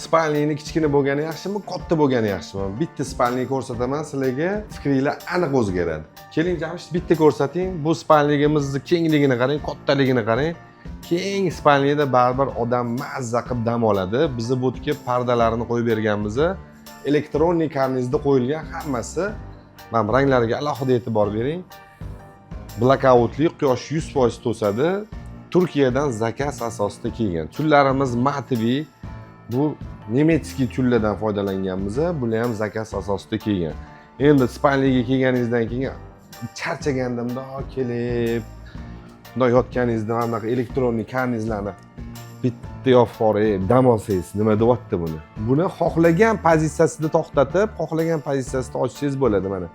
Spalniyni kichkina bo'lgani yaxshimi, katta bo'lgani yaxshimi? Bitta spalniy ko'rsataman sizlarga, fikringlar aniq o'zgaradi. Keling, Jamshid, bitta ko'rsating. Bu spalniyimizni kengligini qarang, kattaligini qarang. Keng spalniyda baribir odam mazza qilib dam oladi. Biz bu yerga pardalarini qo'yib berganmiz. Elektronik karnizda qo'yilgan hammasi. Mana ranglariga alohida e'tibor bering. Blackoutli, quyosh 100% to'sadi. Turkiyadan zakaz asosida kelgan. Tullarimiz mativiy. Bu nemetskiy tullardan foydalanganmiz. Bular ham zakaz asosida kelgan. Endi spalniyaga kelganingizdan keyin charchagandimda kelib, bunday yotganingizda mana bunaqa elektronik karnizlarni bitta yopib dam olsangiz, nima deyapti buni? Buni xohlagan pozitsiyasida to'xtatib, xohlagan pozitsiyasida ochsangiz bo'ladi mana.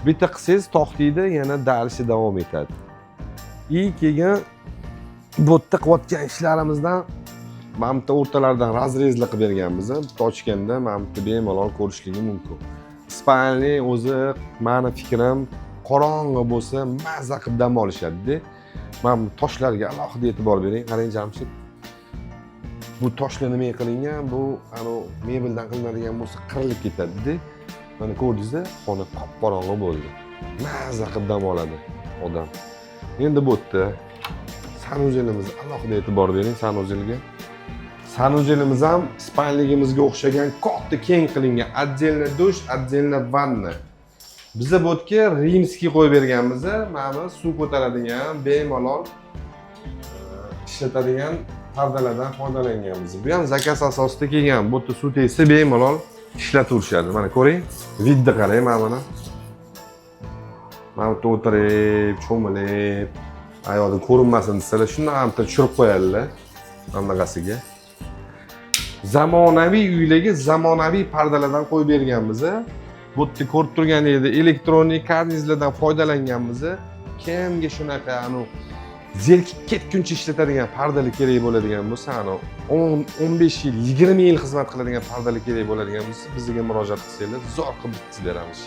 Bitta qilsangiz to'xtaydi, yana dalishi davom etadi. Keyin bu yerda qilayotgan ishlarimizdan mana bu o'rtalaridan razrezli qilib berganmiz. Bitta ochganda mana bu bemalol ko'rishligi mumkin. Spalniy o'zi, meni fikrim, qorong'i bo'lsa mazza qilib dam olishadi. Mana bu toshlarga alohida e'tibor bering. Qarang, Jamshid. Bu toshlar nima qilingan? Bu mebeldan qilinadigan bo'lsa qirilib ketadi. Mana ko'rdingiz-a, xona qop-qorong'i bo'ldi. Mazza qilib dam oladi odam. Endi bu yerda sanuzelimiz alohida e'tibor bering, sanuzelga. Sanuzelimiz ham spalniyimizga o'xshagan katta keng qilingan, отдельный dush, отдельно vanna. Biz bu yerga rimskiy qo'yib berganmiz. Mana bu suv ko'taradigan, bemalol ishlatadigan pardalardan foydalanganmiz. Bu ham zakaz asosida kelgan. Bu yerda suv tegsa bemalol ishlataverishadi. Mana ko'ring, vidni qarang mana buni. Mana bu yerda o'tirib, cho'milib, ayoqda ko'rinmasin desalar, shundan ham tushirib qo'yadilar. Mana bunaqasiga. Zamonaviy uylarga zamonaviy pardalardan qo'yib berganmiz. Bu yerda ko'rib turganingizdek elektronik karnizlardan foydalanganmiz. Kimga shunaqa zerikib ketguncha ishlatadigan pardalar kerak bo'ladigan bo'lsa, 10-15 yil, 20 yil xizmat qiladigan pardalar kerak bo'ladigan bo'lsa, bizga murojaat qilsanglar, zo'r qilib beramiz.